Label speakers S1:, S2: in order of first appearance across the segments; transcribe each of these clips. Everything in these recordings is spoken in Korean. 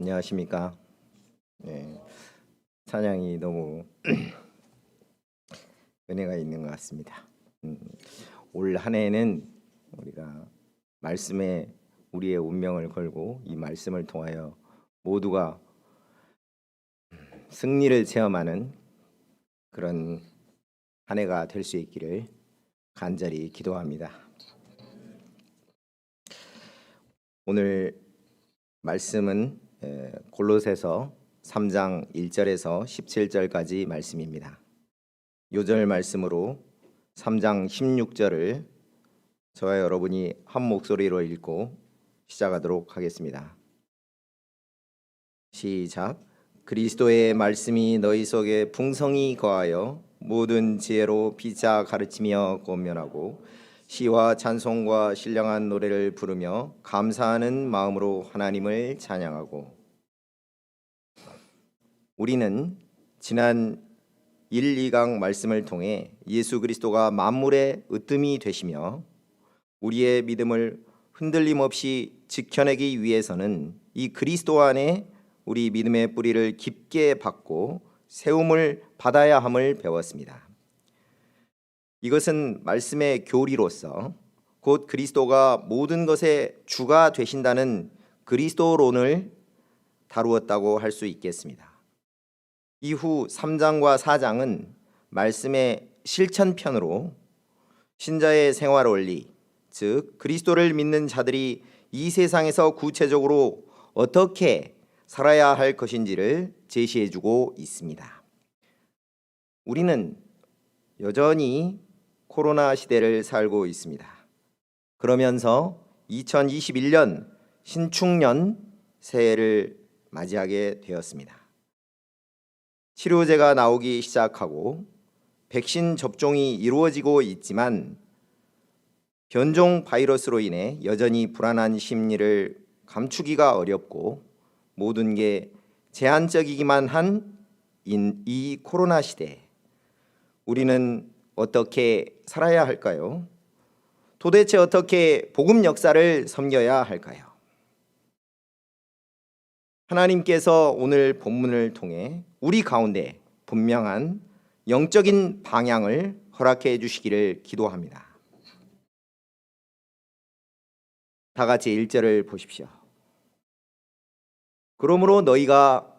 S1: 안녕하십니까? 네, 찬양이 너무 은혜가 있는 것 같습니다. 올 한 해는 우리가 말씀에 우리의 운명을 걸고 이 말씀을 통하여 모두가 승리를 체험하는 그런 한 해가 될 수 있기를 간절히 기도합니다. 오늘 말씀은 골로새서 3장 1절에서 17절까지 말씀입니다. 요절 말씀으로 3장 16절을 저와 여러분이 한 목소리로 읽고 시작하도록 하겠습니다. 시작. 그리스도의 말씀이 너희 속에 풍성히 거하여 모든 지혜로 피차 가르치며 권면하고 시와 찬송과 신령한 노래를 부르며 감사하는 마음으로 하나님을 찬양하고. 우리는 지난 1, 2강 말씀을 통해 예수 그리스도가 만물의 으뜸이 되시며 우리의 믿음을 흔들림 없이 지켜내기 위해서는 이 그리스도 안에 우리 믿음의 뿌리를 깊게 박고 세움을 받아야 함을 배웠습니다. 이것은 말씀의 교리로서 곧 그리스도가 모든 것의 주가 되신다는 그리스도론을 다루었다고 할 수 있겠습니다. 이후 3장과 4장은 말씀의 실천편으로 신자의 생활 원리, 즉 그리스도를 믿는 자들이 이 세상에서 구체적으로 어떻게 살아야 할 것인지를 제시해주고 있습니다. 우리는 여전히 코로나 시대를 살고 있습니다. 그러면서 2021년 신축년 새해를 맞이하게 되었습니다. 치료제가 나오기 시작하고 백신 접종이 이루어지고 있지만 변종 바이러스로 인해 여전히 불안한 심리를 감추기가 어렵고 모든 게 제한적이기만 한 이 코로나 시대, 우리는 어떻게 살아야 할까요? 도대체 어떻게 복음 역사를 섬겨야 할까요? 하나님께서 오늘 본문을 통해 우리 가운데 분명한 영적인 방향을 허락해 주시기를 기도합니다. 다 같이 1절을 보십시오. 그러므로 너희가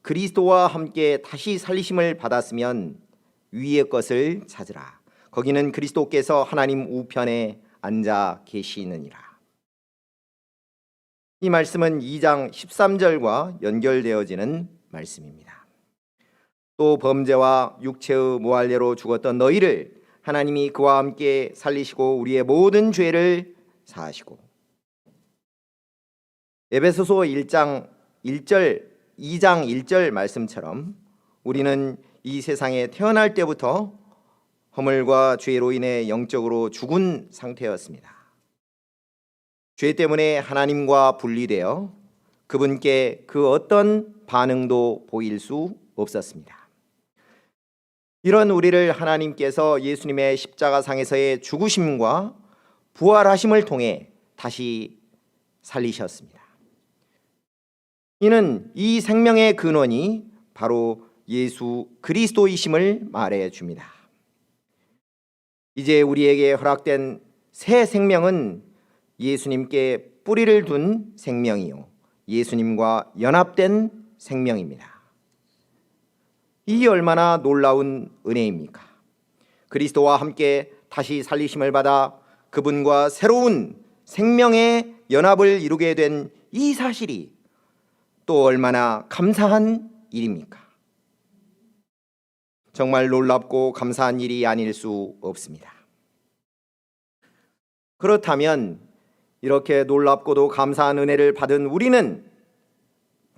S1: 그리스도와 함께 다시 살리심을 받았으면 위의 것을 찾으라. 거기는 그리스도께서 하나님 우편에 앉아 계시느니라. 이 말씀은 2장 13절과 연결되어지는 말씀입니다. 또 범죄와 육체의 모할례로 죽었던 너희를 하나님이 그와 함께 살리시고 우리의 모든 죄를 사하시고. 에베소서 2장 1절 말씀처럼 우리는 이 세상에 태어날 때부터 허물과 죄로 인해 영적으로 죽은 상태였습니다. 죄 때문에 하나님과 분리되어 그분께 그 어떤 반응도 보일 수 없었습니다. 이런 우리를 하나님께서 예수님의 십자가상에서의 죽으심과 부활하심을 통해 다시 살리셨습니다. 이는 이 생명의 근원이 바로 예수 그리스도이심을 말해 줍니다. 이제 우리에게 허락된 새 생명은 예수님께 뿌리를 둔 생명이요, 예수님과 연합된 생명입니다. 이 얼마나 놀라운 은혜입니까? 그리스도와 함께 다시 살리심을 받아 그분과 새로운 생명의 연합을 이루게 된 이 사실이 또 얼마나 감사한 일입니까? 정말 놀랍고 감사한 일이 아닐 수 없습니다. 그렇다면 이렇게 놀랍고도 감사한 은혜를 받은 우리는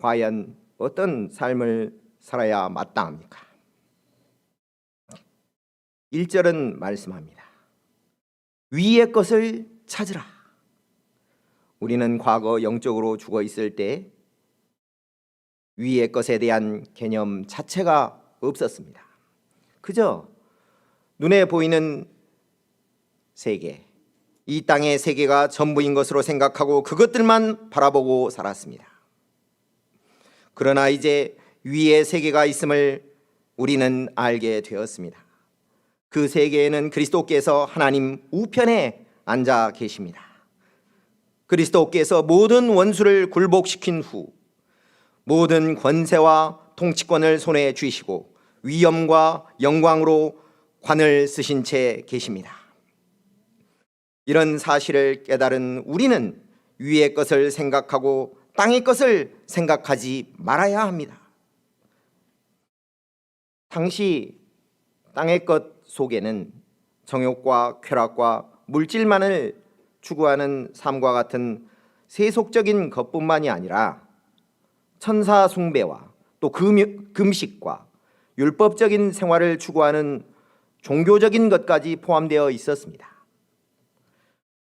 S1: 과연 어떤 삶을 살아야 마땅합니까? 1절은 말씀합니다. 위의 것을 찾으라. 우리는 과거 영적으로 죽어 있을 때 위의 것에 대한 개념 자체가 없었습니다. 그저 눈에 보이는 세계, 이 땅의 세계가 전부인 것으로 생각하고 그것들만 바라보고 살았습니다. 그러나 이제 위의 세계가 있음을 우리는 알게 되었습니다. 그 세계에는 그리스도께서 하나님 우편에 앉아 계십니다. 그리스도께서 모든 원수를 굴복시킨 후 모든 권세와 통치권을 손에 쥐시고 위엄과 영광으로 관을 쓰신 채 계십니다. 이런 사실을 깨달은 우리는 위의 것을 생각하고 땅의 것을 생각하지 말아야 합니다. 당시 땅의 것 속에는 정욕과 쾌락과 물질만을 추구하는 삶과 같은 세속적인 것뿐만이 아니라 천사 숭배와 또 금식과 율법적인 생활을 추구하는 종교적인 것까지 포함되어 있었습니다.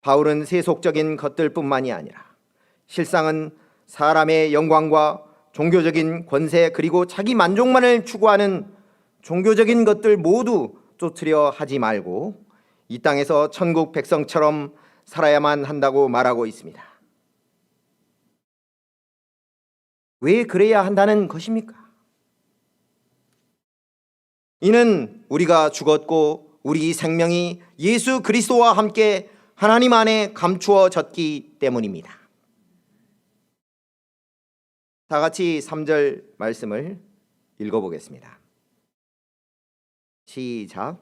S1: 바울은 세속적인 것들뿐만이 아니라 실상은 사람의 영광과 종교적인 권세 그리고 자기 만족만을 추구하는 종교적인 것들 모두 쫓으려 하지 말고 이 땅에서 천국 백성처럼 살아야만 한다고 말하고 있습니다. 왜 그래야 한다는 것입니까? 이는 우리가 죽었고 우리 생명이 예수 그리스도와 함께 하나님 안에 감추어졌기 때문입니다. 다 같이 3절 말씀을 읽어보겠습니다. 시작.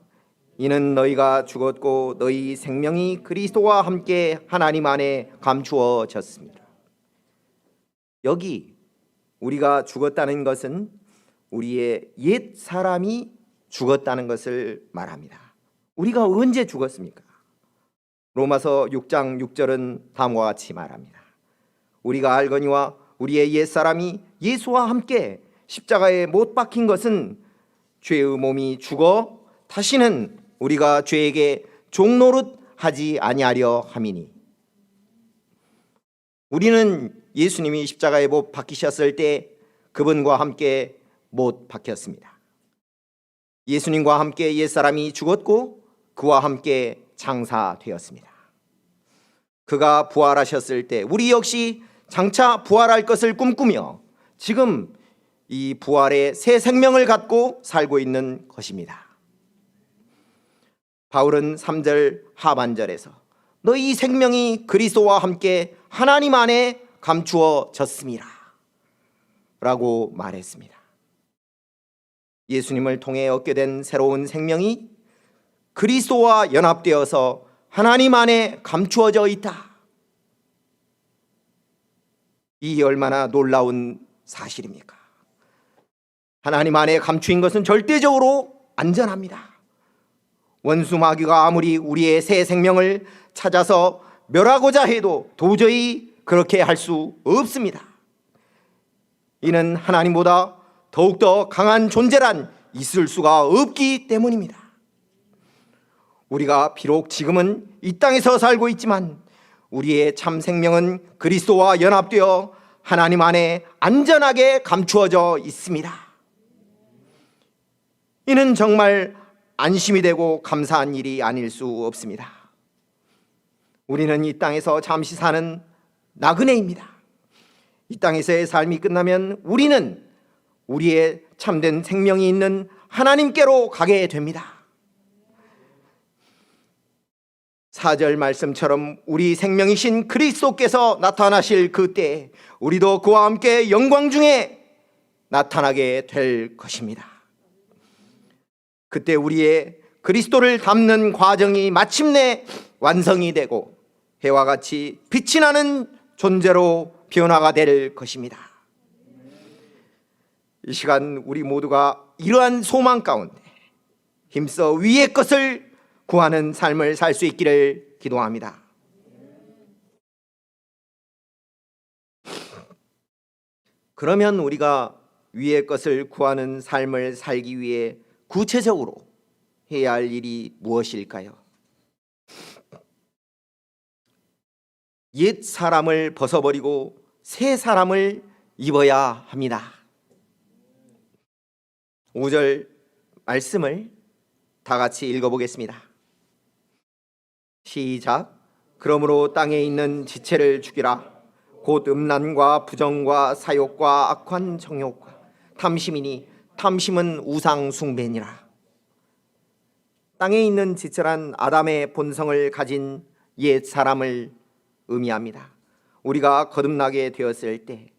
S1: 이는 너희가 죽었고 너희 생명이 그리스도와 함께 하나님 안에 감추어졌습니다. 여기 우리가 죽었다는 것은 우리의 옛 사람이 죽었다는 것을 말합니다. 우리가 언제 죽었습니까? 로마서 6장 6절은 다음과 같이 말합니다. 우리가 알거니와 우리의 옛 사람이 예수와 함께 십자가에 못 박힌 것은 죄의 몸이 죽어 다시는 우리가 죄에게 종노릇 하지 아니하려 함이니. 우리는 예수님이 십자가에 못 박히셨을 때 그분과 함께 못 박혔습니다. 예수님과 함께 옛사람이 죽었고 그와 함께 장사되었습니다. 그가 부활하셨을 때 우리 역시 장차 부활할 것을 꿈꾸며 지금 이 부활의 새 생명을 갖고 살고 있는 것입니다. 바울은 3절 하반절에서 너희 생명이 그리스도와 함께 하나님 안에 감추어졌습니다 라고 말했습니다. 예수님을 통해 얻게 된 새로운 생명이 그리스도와 연합되어서 하나님 안에 감추어져 있다. 이 얼마나 놀라운 사실입니까? 하나님 안에 감추인 것은 절대적으로 안전합니다. 원수 마귀가 아무리 우리의 새 생명을 찾아서 멸하고자 해도 도저히 그렇게 할 수 없습니다. 이는 하나님보다 더욱더 강한 존재란 있을 수가 없기 때문입니다. 우리가 비록 지금은 이 땅에서 살고 있지만 우리의 참 생명은 그리스도와 연합되어 하나님 안에 안전하게 감추어져 있습니다. 이는 정말 안심이 되고 감사한 일이 아닐 수 없습니다. 우리는 이 땅에서 잠시 사는 나그네입니다. 이 땅에서의 삶이 끝나면 우리는 우리의 참된 생명이 있는 하나님께로 가게 됩니다. 4절 말씀처럼 우리 생명이신 그리스도께서 나타나실 그때 우리도 그와 함께 영광 중에 나타나게 될 것입니다. 그때 우리의 그리스도를 닮는 과정이 마침내 완성이 되고 해와 같이 빛이 나는 존재로 변화가 될 것입니다. 이 시간 우리 모두가 이러한 소망 가운데 힘써 위의 것을 구하는 삶을 살 수 있기를 기도합니다. 그러면 우리가 위의 것을 구하는 삶을 살기 위해 구체적으로 해야 할 일이 무엇일까요? 옛 사람을 벗어버리고 새 사람을 입어야 합니다. 5절 말씀을 다 같이 읽어보겠습니다. 시작. 그러므로 땅에 있는 지체를 죽이라. 곧 음란과 부정과 사욕과 악한 정욕과 탐심이니 탐심은 우상 숭배니라. 땅에 있는 지체란 아담의 본성을 가진 옛 사람을 의미합니다. 우리가 거듭나게 되었을 때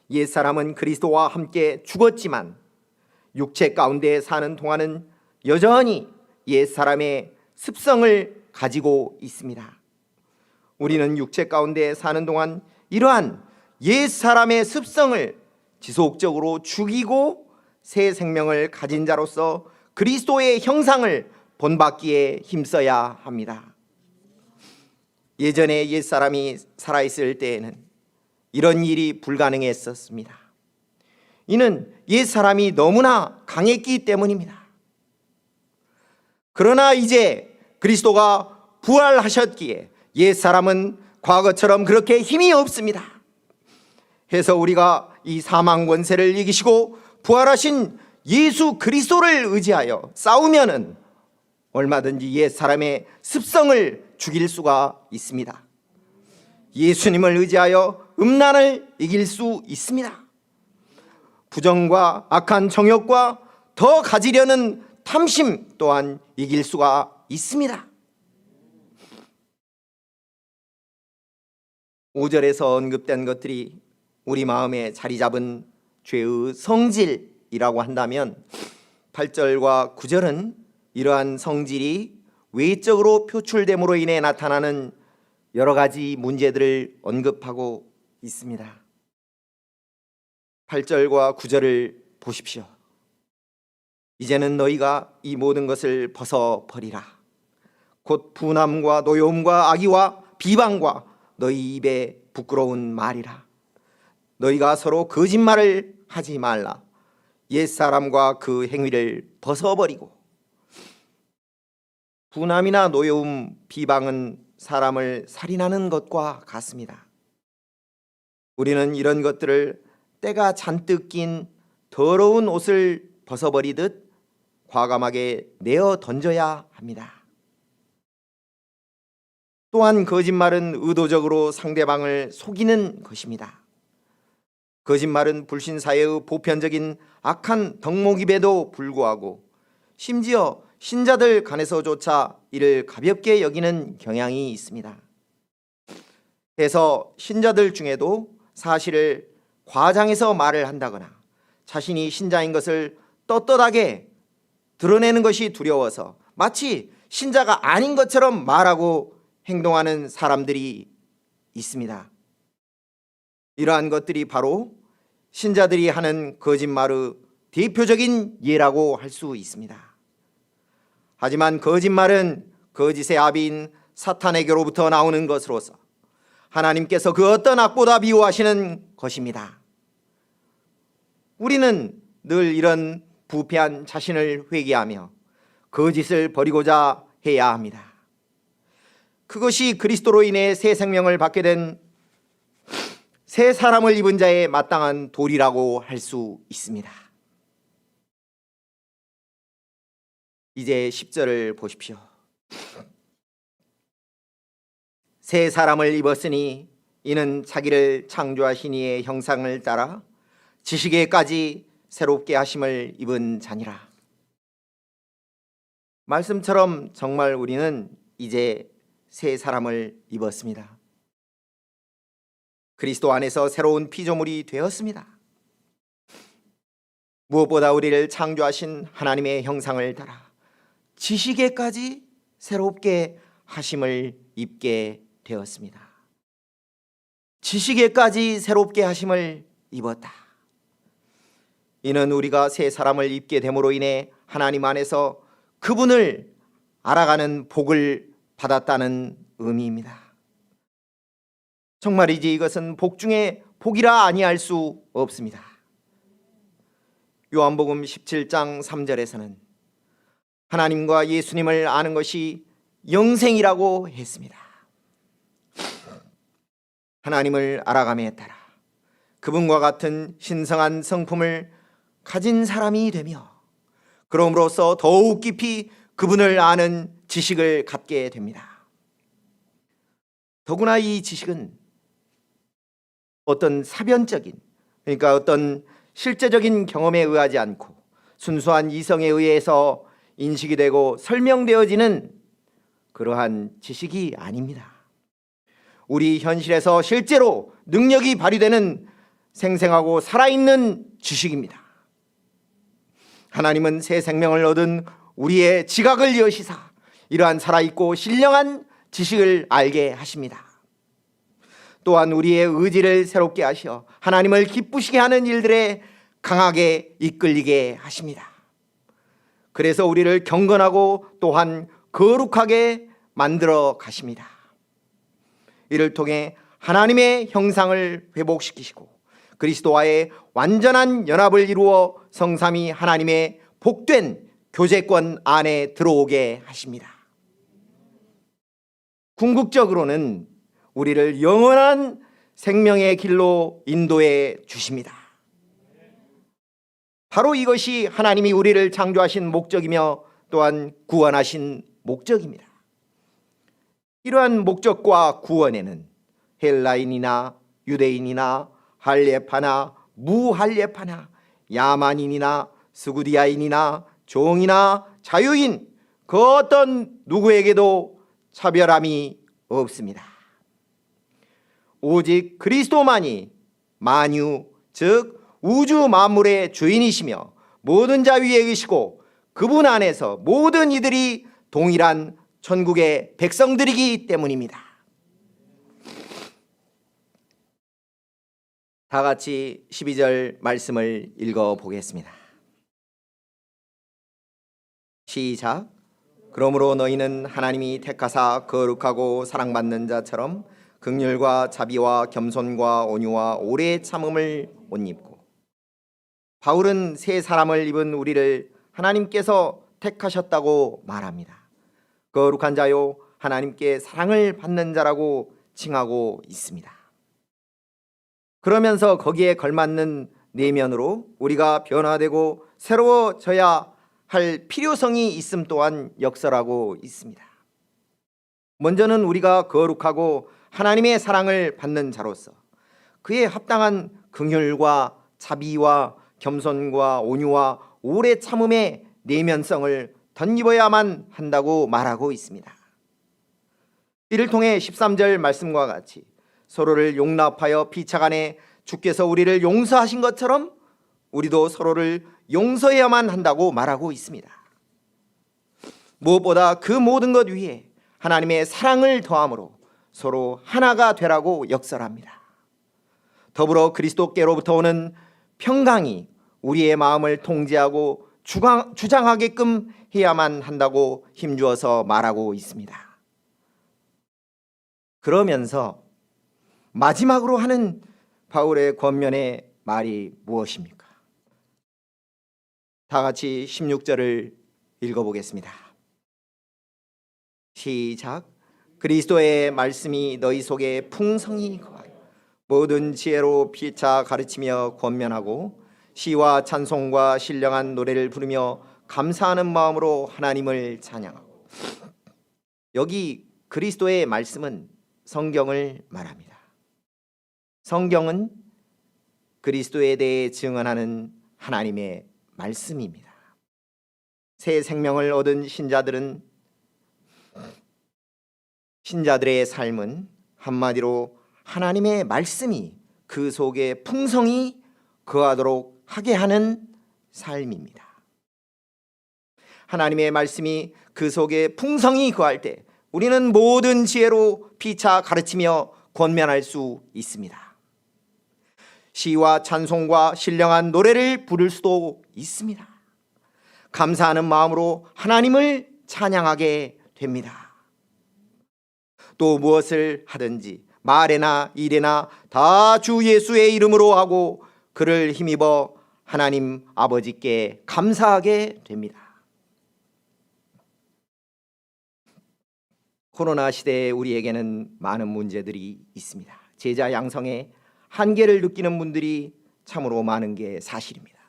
S1: 옛 사람은 그리스도와 함께 죽었지만 육체 가운데 사는 동안은 여전히 옛 사람의 습성을 가지고 있습니다. 우리는 육체 가운데 사는 동안 이러한 옛 사람의 습성을 지속적으로 죽이고 새 생명을 가진 자로서 그리스도의 형상을 본받기에 힘써야 합니다. 예전에 옛 사람이 살아있을 때에는 이런 일이 불가능했었습니다. 이는 옛 사람이 너무나 강했기 때문입니다. 그러나 이제 그리스도가 부활하셨기에 옛 사람은 과거처럼 그렇게 힘이 없습니다. 해서 우리가 이 사망 권세를 이기시고 부활하신 예수 그리스도를 의지하여 싸우면은 얼마든지 옛 사람의 습성을 죽일 수가 있습니다. 예수님을 의지하여 음란을 이길 수 있습니다. 부정과 악한 정욕과 더 가지려는 탐심 또한 이길 수가 있습니다. 5절에서 언급된 것들이 우리 마음에 자리 잡은 죄의 성질이라고 한다면 8절과 9절은 이러한 성질이 외적으로 표출됨으로 인해 나타나는 여러 가지 문제들을 언급하고 있습니다. 8절과 9절을 보십시오. 이제는 너희가 이 모든 것을 벗어버리라. 곧 분함과 노여움과 악의와 비방과 너희 입에 부끄러운 말이라. 너희가 서로 거짓말을 하지 말라. 옛사람과 그 행위를 벗어버리고. 분함이나 노여움, 비방은 사람을 살인하는 것과 같습니다. 우리는 이런 것들을 때가 잔뜩 낀 더러운 옷을 벗어버리듯 과감하게 내어 던져야 합니다. 또한 거짓말은 의도적으로 상대방을 속이는 것입니다. 거짓말은 불신사회의 보편적인 악한 덕목임에도 불구하고 심지어 신자들 간에서조차 이를 가볍게 여기는 경향이 있습니다. 그래서 신자들 중에도 사실을 과장해서 말을 한다거나 자신이 신자인 것을 떳떳하게 드러내는 것이 두려워서 마치 신자가 아닌 것처럼 말하고 행동하는 사람들이 있습니다. 이러한 것들이 바로 신자들이 하는 거짓말의 대표적인 예라고 할 수 있습니다. 하지만 거짓말은 거짓의 아비인 사탄에게로부터 나오는 것으로서 하나님께서 그 어떤 악보다 미워하시는 것입니다. 우리는 늘 이런 부패한 자신을 회개하며 거짓을 버리고자 해야 합니다. 그것이 그리스도로 인해 새 생명을 받게 된 새 사람을 입은 자의 마땅한 도리라고 할 수 있습니다. 이제 10절을 보십시오. 새 사람을 입었으니 이는 자기를 창조하신 이의 형상을 따라 지식에까지 새롭게 하심을 입은 자니라. 말씀처럼 정말 우리는 이제 새 사람을 입었습니다. 그리스도 안에서 새로운 피조물이 되었습니다. 무엇보다 우리를 창조하신 하나님의 형상을 따라 지식에까지 새롭게 하심을 입게 되었습니다. 지식에까지 새롭게 하심을 입었다. 이는 우리가 새 사람을 입게 됨으로 인해 하나님 안에서 그분을 알아가는 복을 받았다는 의미입니다. 정말이지 이것은 복 중에 복이라 아니할 수 없습니다. 요한복음 17장 3절에서는 하나님과 예수님을 아는 것이 영생이라고 했습니다. 하나님을 알아감에 따라 그분과 같은 신성한 성품을 가진 사람이 되며 그럼으로써 더욱 깊이 그분을 아는 지식을 갖게 됩니다. 더구나 이 지식은 어떤 사변적인, 그러니까 어떤 실제적인 경험에 의하지 않고 순수한 이성에 의해서 인식이 되고 설명되어지는 그러한 지식이 아닙니다. 우리 현실에서 실제로 능력이 발휘되는 생생하고 살아있는 지식입니다. 하나님은 새 생명을 얻은 우리의 지각을 여시사 이러한 살아있고 신령한 지식을 알게 하십니다. 또한 우리의 의지를 새롭게 하시어 하나님을 기쁘시게 하는 일들에 강하게 이끌리게 하십니다. 그래서 우리를 경건하고 또한 거룩하게 만들어 가십니다. 이를 통해 하나님의 형상을 회복시키시고 그리스도와의 완전한 연합을 이루어 성삼위 하나님의 복된 교제권 안에 들어오게 하십니다. 궁극적으로는 우리를 영원한 생명의 길로 인도해 주십니다. 바로 이것이 하나님이 우리를 창조하신 목적이며 또한 구원하신 목적입니다. 이러한 목적과 구원에는 헬라인이나 유대인이나 할례파나 무할례파나 야만인이나 스구디아인이나 종이나 자유인 그 어떤 누구에게도 차별함이 없습니다. 오직 그리스도만이 만유 즉 우주 만물의 주인이시며 모든 자 위에 계시고 그분 안에서 모든 이들이 동일한 천국의 백성들이기 때문입니다. 다 같이 12절 말씀을 읽어보겠습니다. 시작. 그러므로 너희는 하나님이 택하사 거룩하고 사랑받는 자처럼 긍휼과 자비와 겸손과 온유와 오래 참음을 옷 입고. 바울은 새 사람을 입은 우리를 하나님께서 택하셨다고 말합니다. 거룩한 자요 하나님께 사랑을 받는 자라고 칭하고 있습니다. 그러면서 거기에 걸맞는 내면으로 우리가 변화되고 새로워져야 할 필요성이 있음 또한 역설하고 있습니다. 먼저는 우리가 거룩하고 하나님의 사랑을 받는 자로서 그에 합당한 긍휼과 자비와 겸손과 온유와 오래 참음의 내면성을 덧입어야만 한다고 말하고 있습니다. 이를 통해 13절 말씀과 같이 서로를 용납하여 피차간에 주께서 우리를 용서하신 것처럼 우리도 서로를 용서해야만 한다고 말하고 있습니다. 무엇보다 그 모든 것 위에 하나님의 사랑을 더함으로 서로 하나가 되라고 역설합니다. 더불어 그리스도께로부터 오는 평강이 우리의 마음을 통제하고 주장하게끔 해야만 한다고 힘주어서 말하고 있습니다. 그러면서 마지막으로 하는 바울의 권면의 말이 무엇입니까? 다 같이 16절을 읽어보겠습니다. 시작. 그리스도의 말씀이 너희 속에 풍성히 거하여 모든 지혜로 피차 가르치며 권면하고 시와 찬송과 신령한 노래를 부르며 감사하는 마음으로 하나님을 찬양하고. 여기 그리스도의 말씀은 성경을 말합니다. 성경은 그리스도에 대해 증언하는 하나님의 말씀입니다. 새 생명을 얻은 신자들의 삶은 한마디로 하나님의 말씀이 그 속에 풍성히 거하도록 하게 하는 삶입니다. 하나님의 말씀이 그 속에 풍성히 거할 때 우리는 모든 지혜로 피차 가르치며 권면할 수 있습니다. 시와 찬송과 신령한 노래를 부를 수도 있습니다. 감사하는 마음으로 하나님을 찬양하게 됩니다. 또 무엇을 하든지 말에나 일에나 다 주 예수의 이름으로 하고 그를 힘입어 하나님 아버지께 감사하게 됩니다. 코로나 시대에 우리에게는 많은 문제들이 있습니다. 제자 양성에 한계를 느끼는 분들이 참으로 많은 게 사실입니다.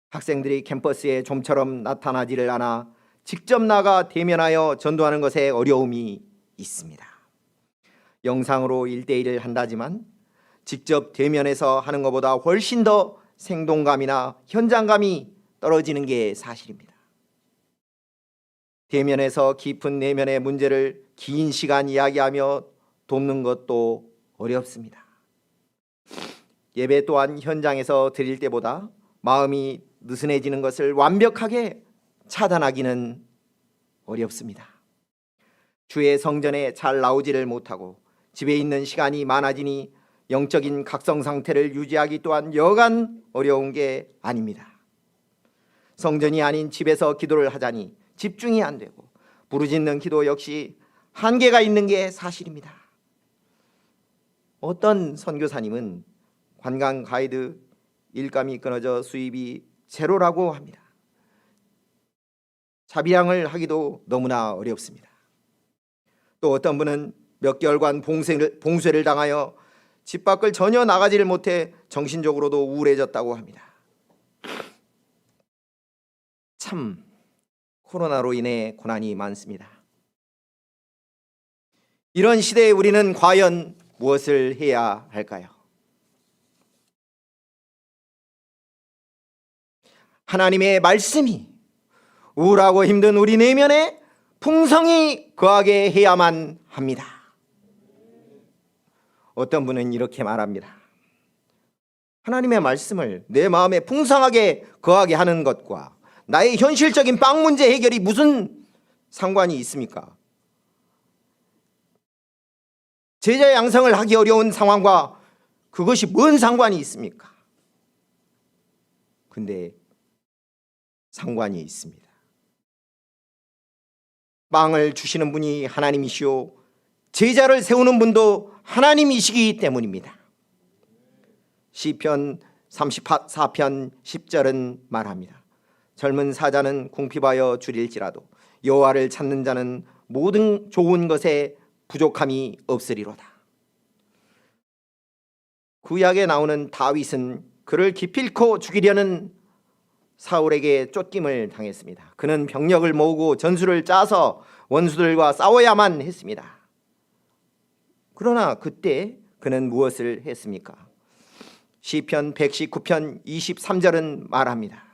S1: 학생들이 캠퍼스에 좀처럼 나타나지를 않아 직접 나가 대면하여 전도하는 것에 어려움이 있습니다. 영상으로 1대1을 한다지만 직접 대면해서 하는 것보다 훨씬 더 생동감이나 현장감이 떨어지는 게 사실입니다. 대면해서 깊은 내면의 문제를 긴 시간 이야기하며 돕는 것도 어렵습니다. 예배 또한 현장에서 드릴 때보다 마음이 느슨해지는 것을 완벽하게 차단하기는 어렵습니다. 주의 성전에 잘 나오지를 못하고 집에 있는 시간이 많아지니 영적인 각성 상태를 유지하기 또한 여간 어려운 게 아닙니다. 성전이 아닌 집에서 기도를 하자니 집중이 안 되고 부르짖는 기도 역시 한계가 있는 게 사실입니다. 어떤 선교사님은 관광 가이드 일감이 끊어져 수입이 제로라고 합니다. 자비량을 하기도 너무나 어렵습니다. 또 어떤 분은 몇 개월간 봉쇄를 당하여 집 밖을 전혀 나가지를 못해 정신적으로도 우울해졌다고 합니다. 참 코로나로 인해 고난이 많습니다. 이런 시대에 우리는 과연 무엇을 해야 할까요? 하나님의 말씀이 우울하고 힘든 우리 내면에 풍성히 거하게 해야만 합니다. 어떤 분은 이렇게 말합니다. 하나님의 말씀을 내 마음에 풍성하게 거하게 하는 것과 나의 현실적인 빵 문제 해결이 무슨 상관이 있습니까? 제자 양성을 하기 어려운 상황과 그것이 뭔 상관이 있습니까? 근데 상관이 있습니다. 빵을 주시는 분이 하나님이시오 제자를 세우는 분도 하나님이시기 때문입니다. 시편 34편 10절은 말합니다. 젊은 사자는 궁핍하여 줄일지라도 여호와를 찾는 자는 모든 좋은 것에 부족함이 없으리로다. 구약에 나오는 다윗은 그를 기필코 죽이려는 사울에게 쫓김을 당했습니다. 그는 병력을 모으고 전술을 짜서 원수들과 싸워야만 했습니다. 그러나 그때 그는 무엇을 했습니까? 시편 119편 23절은 말합니다.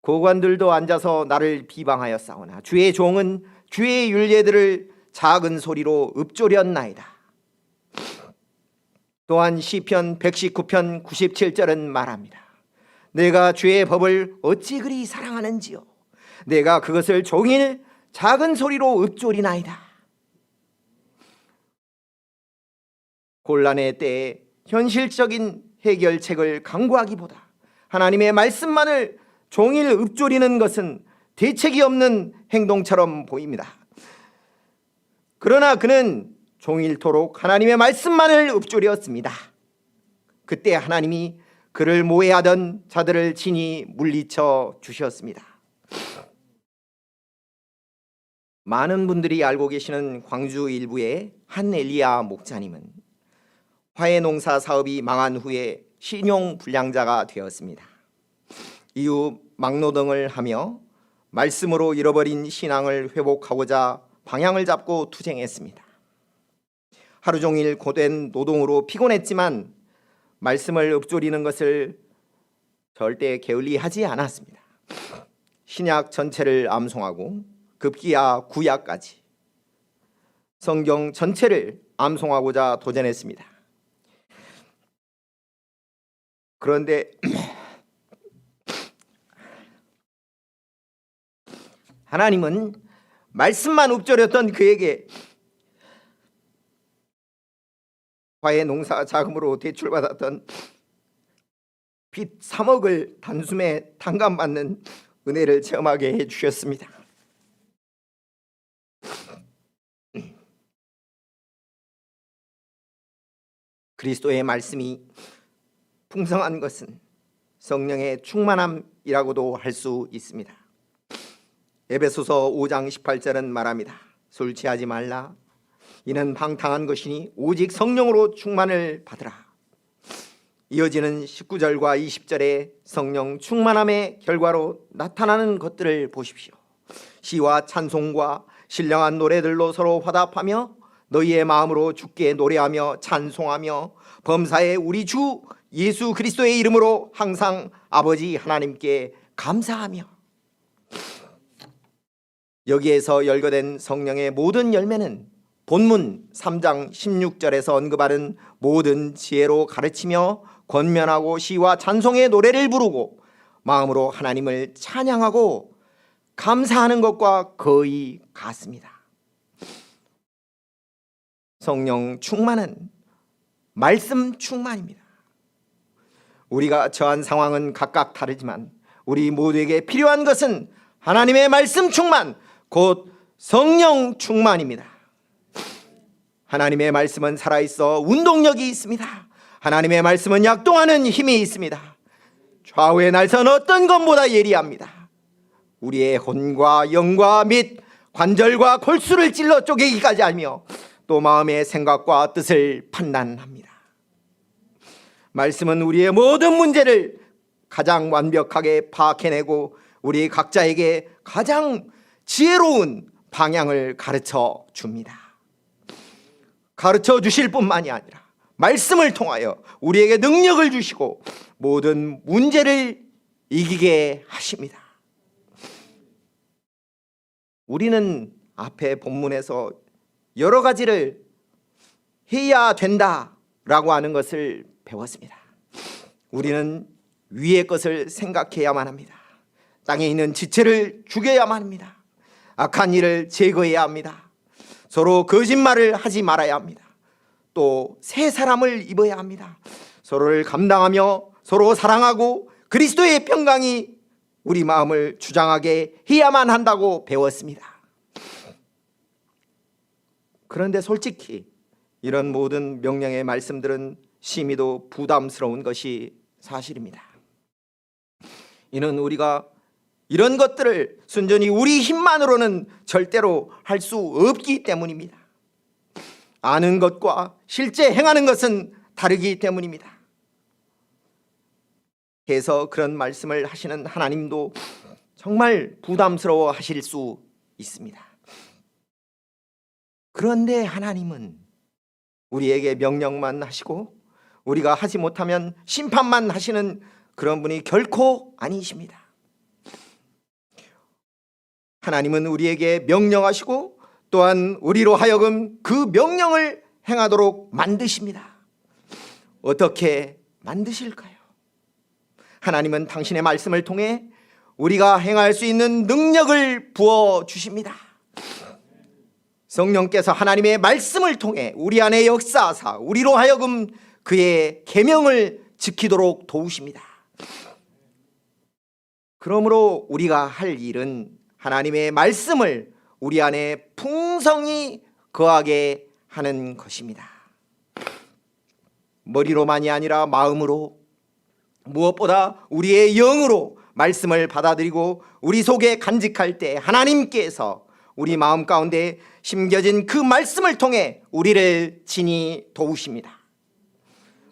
S1: 고관들도 앉아서 나를 비방하였사오나 주의 종은 주의 율례들을 작은 소리로 읊조렸나이다. 또한 시편 119편 97절은 말합니다. 내가 주의 법을 어찌 그리 사랑하는지요 내가 그것을 종일 작은 소리로 읊조리나이다. 곤란의 때에 현실적인 해결책을 강구하기보다 하나님의 말씀만을 종일 읊조리는 것은 대책이 없는 행동처럼 보입니다. 그러나 그는 종일토록 하나님의 말씀만을 읊조렸습니다. 그때 하나님이 그를 모해하던 자들을 친히 물리쳐 주셨습니다. 많은 분들이 알고 계시는 광주 일부의 한 엘리야 목사님은 화훼농사 사업이 망한 후에 신용불량자가 되었습니다. 이후 막노동을 하며 말씀으로 잃어버린 신앙을 회복하고자 방향을 잡고 투쟁했습니다. 하루 종일 고된 노동으로 피곤했지만 말씀을 읊조리는 것을 절대 게을리하지 않았습니다. 신약 전체를 암송하고 급기야 구약까지 성경 전체를 암송하고자 도전했습니다. 그런데 하나님은 말씀만 읊조렸던 그에게 화훼농사 자금으로 대출받았던 빚 3억을 단숨에 탕감받는 은혜를 체험하게 해주셨습니다. 그리스도의 말씀이 풍성한 것은 성령의 충만함이라고도 할 수 있습니다. 에베소서 5장 18절은 말합니다. 술 취하지 말라. 이는 방탕한 것이니 오직 성령으로 충만을 받으라. 이어지는 19절과 20절의 성령 충만함의 결과로 나타나는 것들을 보십시오. 시와 찬송과 신령한 노래들로 서로 화답하며 너희의 마음으로 주께 노래하며 찬송하며 범사에 우리 주 예수 그리스도의 이름으로 항상 아버지 하나님께 감사하며. 여기에서 열거된 성령의 모든 열매는 본문 3장 16절에서 언급하는 모든 지혜로 가르치며 권면하고 시와 찬송의 노래를 부르고 마음으로 하나님을 찬양하고 감사하는 것과 거의 같습니다. 성령 충만은 말씀 충만입니다. 우리가 처한 상황은 각각 다르지만 우리 모두에게 필요한 것은 하나님의 말씀 충만, 곧 성령 충만입니다. 하나님의 말씀은 살아있어 운동력이 있습니다. 하나님의 말씀은 약동하는 힘이 있습니다. 좌우의 날선 어떤 것보다 예리합니다. 우리의 혼과 영과 및 관절과 골수를 찔러 쪼개기까지 하며 또 마음의 생각과 뜻을 판단합니다. 말씀은 우리의 모든 문제를 가장 완벽하게 파악해내고 우리 각자에게 가장 지혜로운 방향을 가르쳐 줍니다. 가르쳐 주실 뿐만이 아니라 말씀을 통하여 우리에게 능력을 주시고 모든 문제를 이기게 하십니다. 우리는 앞에 본문에서 여러 가지를 해야 된다라고 하는 것을 배웠습니다. 우리는 위의 것을 생각해야만 합니다. 땅에 있는 지체를 죽여야만 합니다. 악한 일을 제거해야 합니다. 서로 거짓말을 하지 말아야 합니다. 또 새 사람을 입어야 합니다. 서로를 감당하며 서로 사랑하고 그리스도의 평강이 우리 마음을 주장하게 해야만 한다고 배웠습니다. 그런데 솔직히 이런 모든 명령의 말씀들은 심히도 부담스러운 것이 사실입니다. 이는 우리가 이런 것들을 순전히 우리 힘만으로는 절대로 할 수 없기 때문입니다. 아는 것과 실제 행하는 것은 다르기 때문입니다. 그래서 그런 말씀을 하시는 하나님도 정말 부담스러워 하실 수 있습니다. 그런데 하나님은 우리에게 명령만 하시고 우리가 하지 못하면 심판만 하시는 그런 분이 결코 아니십니다. 하나님은 우리에게 명령하시고 또한 우리로 하여금 그 명령을 행하도록 만드십니다. 어떻게 만드실까요? 하나님은 당신의 말씀을 통해 우리가 행할 수 있는 능력을 부어주십니다. 성령께서 하나님의 말씀을 통해 우리 안에 역사하사 우리로 하여금 그의 계명을 지키도록 도우십니다. 그러므로 우리가 할 일은 하나님의 말씀을 우리 안에 풍성히 거하게 하는 것입니다. 머리로만이 아니라 마음으로, 무엇보다 우리의 영으로 말씀을 받아들이고 우리 속에 간직할 때 하나님께서 우리 마음 가운데 심겨진 그 말씀을 통해 우리를 친히 도우십니다.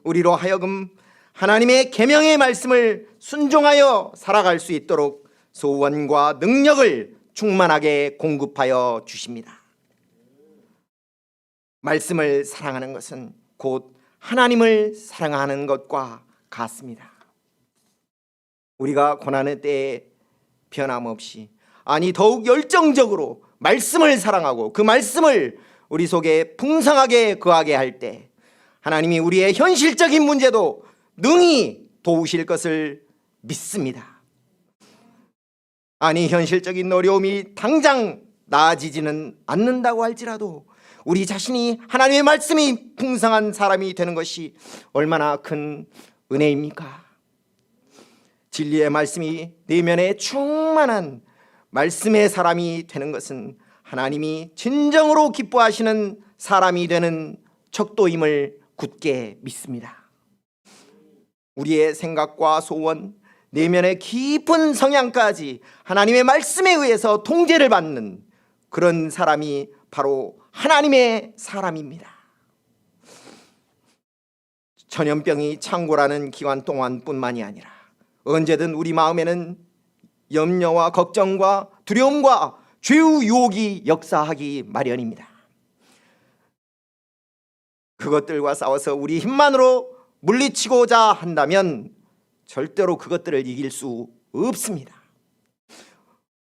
S1: 우리로 하여금 하나님의 계명의 말씀을 순종하여 살아갈 수 있도록 소원과 능력을 충만하게 공급하여 주십니다. 말씀을 사랑하는 것은 곧 하나님을 사랑하는 것과 같습니다. 우리가 고난의 때에 변함없이, 아니 더욱 열정적으로 말씀을 사랑하고 그 말씀을 우리 속에 풍성하게 거하게 할 때 하나님이 우리의 현실적인 문제도 능히 도우실 것을 믿습니다. 아니 현실적인 어려움이 당장 나아지지는 않는다고 할지라도 우리 자신이 하나님의 말씀이 풍성한 사람이 되는 것이 얼마나 큰 은혜입니까? 진리의 말씀이 내면에 충만한 말씀의 사람이 되는 것은 하나님이 진정으로 기뻐하시는 사람이 되는 척도임을 굳게 믿습니다. 우리의 생각과 소원, 내면의 깊은 성향까지 하나님의 말씀에 의해서 통제를 받는 그런 사람이 바로 하나님의 사람입니다. 전염병이 창궐하는 기간 동안뿐만이 아니라 언제든 우리 마음에는 염려와 걱정과 두려움과 죄의 유혹이 역사하기 마련입니다. 그것들과 싸워서 우리 힘만으로 물리치고자 한다면 절대로 그것들을 이길 수 없습니다.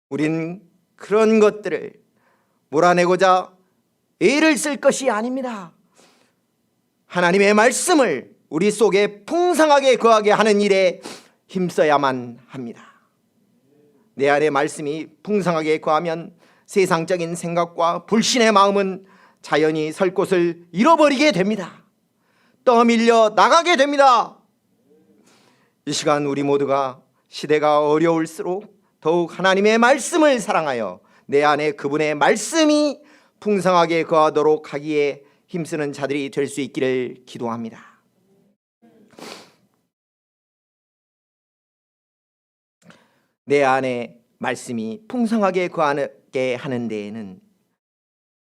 S1: 우린 그런 것들을 몰아내고자 애를 쓸 것이 아닙니다. 하나님의 말씀을 우리 속에 풍성하게 거하게 하는 일에 힘써야만 합니다. 내 안에 말씀이 풍성하게 거하면 세상적인 생각과 불신의 마음은 자연히 설 곳을 잃어버리게 됩니다. 떠밀려 나가게 됩니다. 이 시간 우리 모두가 시대가 어려울수록 더욱 하나님의 말씀을 사랑하여 내 안에 그분의 말씀이 풍성하게 거하도록 하기에 힘쓰는 자들이 될 수 있기를 기도합니다. 내 안에 말씀이 풍성하게 거하게 하는 데에는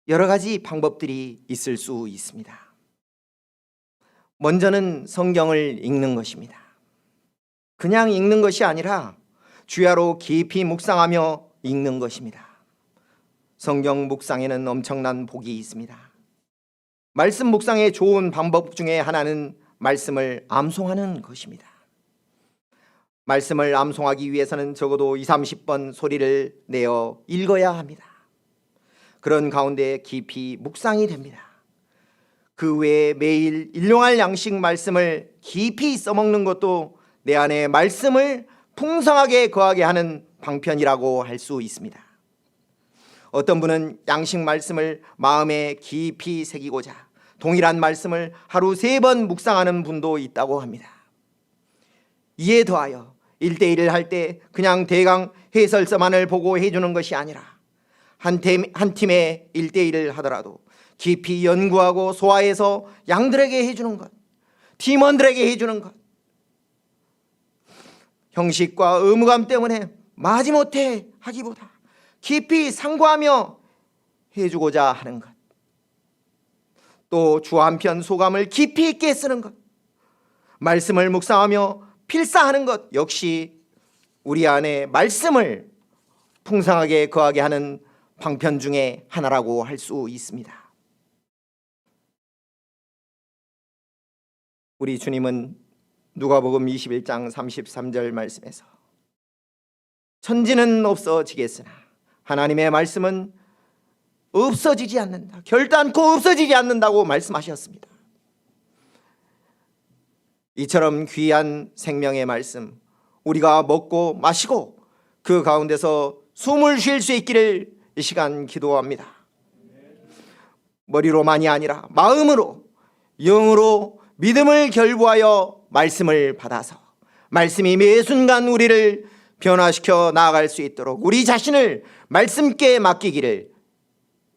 S1: 여러 가지 방법들이 있을 수 있습니다. 먼저는 성경을 읽는 것입니다. 그냥 읽는 것이 아니라 주야로 깊이 묵상하며 읽는 것입니다. 성경 묵상에는 엄청난 복이 있습니다. 말씀 묵상의 좋은 방법 중에 하나는 말씀을 암송하는 것입니다. 말씀을 암송하기 위해서는 적어도 20-30번 소리를 내어 읽어야 합니다. 그런 가운데 깊이 묵상이 됩니다. 그 외에 매일 일용할 양식 말씀을 깊이 써먹는 것도 내 안에 말씀을 풍성하게 거하게 하는 방편이라고 할 수 있습니다. 어떤 분은 양식 말씀을 마음에 깊이 새기고자 동일한 말씀을 하루 3번 묵상하는 분도 있다고 합니다. 이에 더하여 1대1을 할 때 그냥 대강 해설서만을 보고 해주는 것이 아니라 한 팀의 1대1을 하더라도 깊이 연구하고 소화해서 양들에게 해주는 것, 팀원들에게 해주는 것, 형식과 의무감 때문에 마지못해 하기보다 깊이 상고하며 해주고자 하는 것, 또 주 한편 소감을 깊이 있게 쓰는 것, 말씀을 묵상하며 필사하는 것 역시 우리 안에 말씀을 풍성하게 거하게 하는 방편 중에 하나라고 할 수 있습니다. 우리 주님은 누가복음 21장 33절 말씀에서 천지는 없어지겠으나 하나님의 말씀은 없어지지 않는다, 결단코 없어지지 않는다고 말씀하셨습니다. 이처럼 귀한 생명의 말씀, 우리가 먹고 마시고 그 가운데서 숨을 쉴 수 있기를 이 시간 기도합니다. 머리로만이 아니라 마음으로, 영으로 믿음을 결부하여 말씀을 받아서 말씀이 매 순간 우리를 변화시켜 나아갈 수 있도록 우리 자신을 말씀께 맡기기를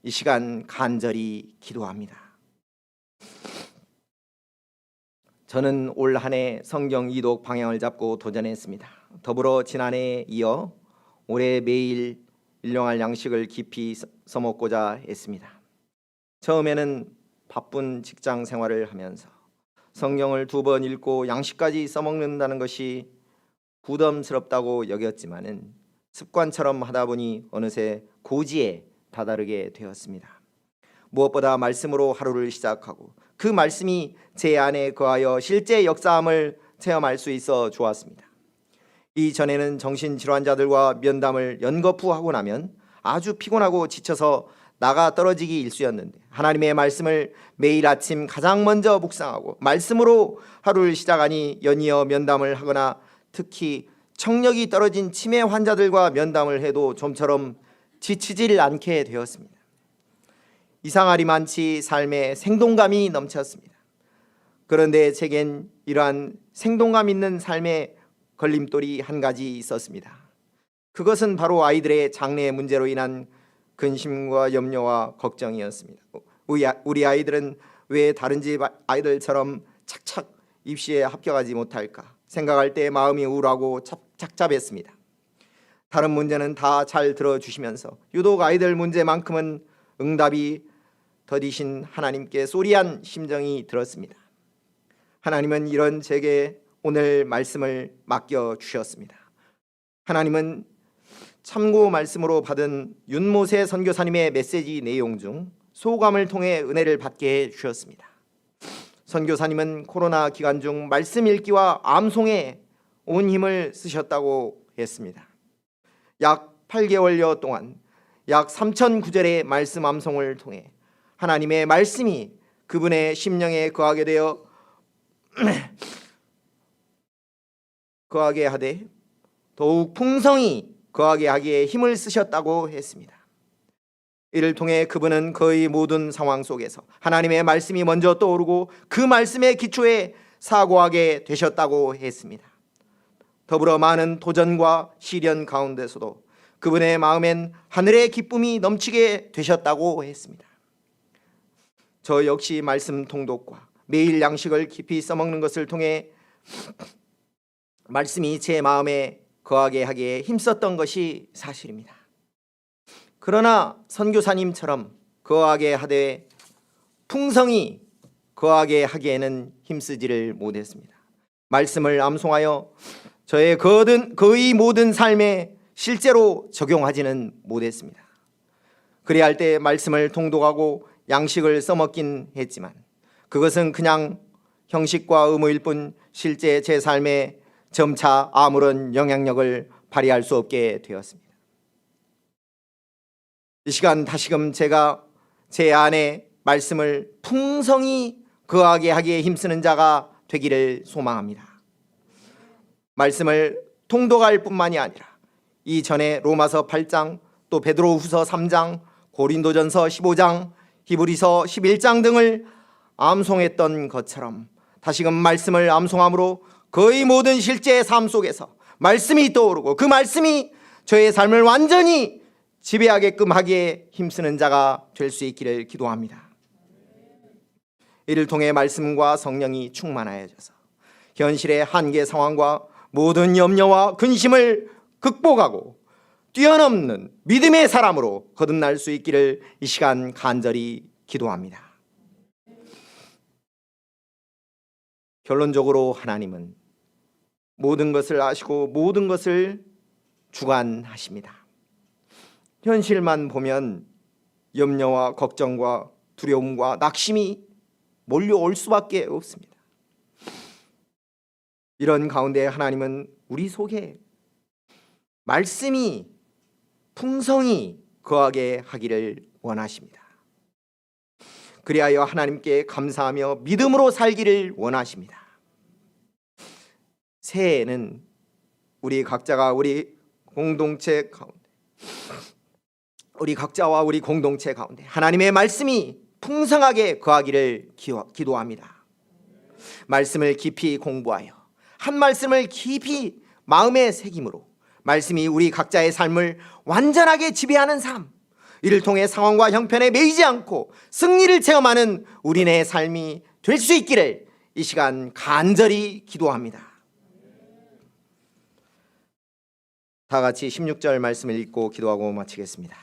S1: 이 시간 간절히 기도합니다. 저는 올 한 해 성경 이독 방향을 잡고 도전했습니다. 더불어 지난해에 이어 올해 매일 일용할 양식을 깊이 써먹고자 했습니다. 처음에는 바쁜 직장 생활을 하면서 성경을 2번 읽고 양식까지 써먹는다는 것이 부담스럽다고 여겼지만은 습관처럼 하다 보니 어느새 고지에 다다르게 되었습니다. 무엇보다 말씀으로 하루를 시작하고 그 말씀이 제 안에 거하여 실제 역사함을 체험할 수 있어 좋았습니다. 이전에는 정신질환자들과 면담을 연거푸 하고 나면 아주 피곤하고 지쳐서 나가 떨어지기 일쑤였는데 하나님의 말씀을 매일 아침 가장 먼저 묵상하고 말씀으로 하루를 시작하니 연이어 면담을 하거나 특히 청력이 떨어진 치매 환자들과 면담을 해도 좀처럼 지치질 않게 되었습니다. 이상하리만치 삶에 생동감이 넘쳤습니다. 그런데 제겐 이러한 생동감 있는 삶의 걸림돌이 한 가지 있었습니다. 그것은 바로 아이들의 장래 문제로 인한 근심과 염려와 걱정이었습니다. 우리 아이들은 왜 다른 집 아이들처럼 착착 입시에 합격하지 못할까 생각할 때 마음이 우울하고 착잡했습니다. 다른 문제는 다 잘 들어주시면서 유독 아이들 문제만큼은 응답이 더디신 하나님께 소리한 심정이 들었습니다. 하나님은 이런 제게 오늘 말씀을 맡겨주셨습니다. 하나님은 참고 말씀으로 받은 윤모세 선교사님의 메시지 내용 중 소감을 통해 은혜를 받게 해주셨습니다. 선교사님은 코로나 기간 중 말씀 읽기와 암송에 온 힘을 쓰셨다고 했습니다. 약 8개월여 동안 약 3,000구절의 말씀 암송을 통해 하나님의 말씀이 그분의 심령에 거하게 되어 거하게 하되 더욱 풍성히 거하게 하기에 힘을 쓰셨다고 했습니다. 이를 통해 그분은 거의 모든 상황 속에서 하나님의 말씀이 먼저 떠오르고 그 말씀의 기초에 사고하게 되셨다고 했습니다. 더불어 많은 도전과 시련 가운데서도 그분의 마음엔 하늘의 기쁨이 넘치게 되셨다고 했습니다. 저 역시 말씀 통독과 매일 양식을 깊이 써먹는 것을 통해 말씀이 제 마음에 거하게 하기에 힘썼던 것이 사실입니다. 그러나 선교사님처럼 거하게 하되 풍성히 거하게 하기에는 힘쓰지를 못했습니다. 말씀을 암송하여 저의 거의 모든 삶에 실제로 적용하지는 못했습니다. 그래야 할 때 말씀을 통독하고 양식을 써먹긴 했지만 그것은 그냥 형식과 의무일 뿐 실제 제 삶에 점차 아무런 영향력을 발휘할 수 없게 되었습니다. 이 시간 다시금 제가 제 안에 말씀을 풍성히 거하게 하기에 힘쓰는 자가 되기를 소망합니다. 말씀을 통독할 뿐만이 아니라 이전에 로마서 8장, 또 베드로후서 3장, 고린도전서 15장, 히브리서 11장 등을 암송했던 것처럼 다시금 말씀을 암송함으로 거의 모든 실제 삶 속에서 말씀이 떠오르고 그 말씀이 저의 삶을 완전히 지배하게끔 하기에 힘쓰는 자가 될 수 있기를 기도합니다. 이를 통해 말씀과 성령이 충만하여져서 현실의 한계 상황과 모든 염려와 근심을 극복하고 뛰어넘는 믿음의 사람으로 거듭날 수 있기를 이 시간 간절히 기도합니다. 결론적으로 하나님은 모든 것을 아시고 모든 것을 주관하십니다. 현실만 보면 염려와 걱정과 두려움과 낙심이 몰려올 수밖에 없습니다. 이런 가운데 하나님은 우리 속에 말씀이 풍성히 거하게 하기를 원하십니다. 그리하여 하나님께 감사하며 믿음으로 살기를 원하십니다. 새해에는 우리 각자가 우리 공동체 가운데 우리 각자와 우리 공동체 가운데 하나님의 말씀이 풍성하게 거하기를 기도합니다. 말씀을 깊이 공부하여 한 말씀을 깊이 마음에 새김으로 말씀이 우리 각자의 삶을 완전하게 지배하는 삶, 이를 통해 상황과 형편에 매이지 않고 승리를 체험하는 우리네 삶이 될 수 있기를 이 시간 간절히 기도합니다. 다 같이 16절 말씀을 읽고 기도하고 마치겠습니다.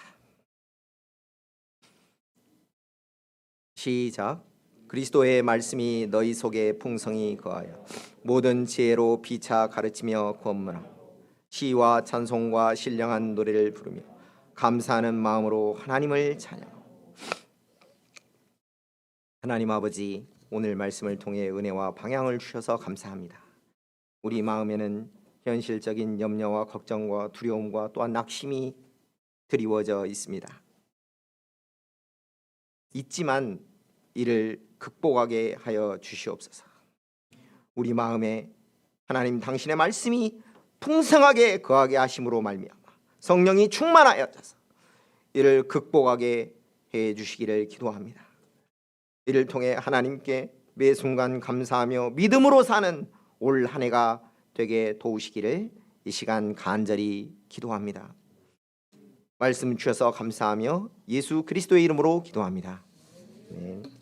S1: 시작. 그리스도의 말씀이 너희 속에 풍성히 거하여 모든 지혜로 피차 가르치며 권문하고 시와 찬송과 신령한 노래를 부르며 감사하는 마음으로 하나님을 찬양하고. 하나님 아버지, 오늘 말씀을 통해 은혜와 방향을 주셔서 감사합니다. 우리 마음에는 현실적인 염려와 걱정과 두려움과 또한 낙심이 드리워져 있습니다. 있지만 이를 극복하게 하여 주시옵소서. 우리 마음에 하나님 당신의 말씀이 풍성하게 거하게 하심으로 말미암아 성령이 충만하여져서 이를 극복하게 해 주시기를 기도합니다. 이를 통해 하나님께 매 순간 감사하며 믿음으로 사는 올 한 해가 되게 도우시기를 이 시간 간절히 기도합니다. 말씀 주셔서 감사하며 예수 그리스도의 이름으로 기도합니다. 아멘.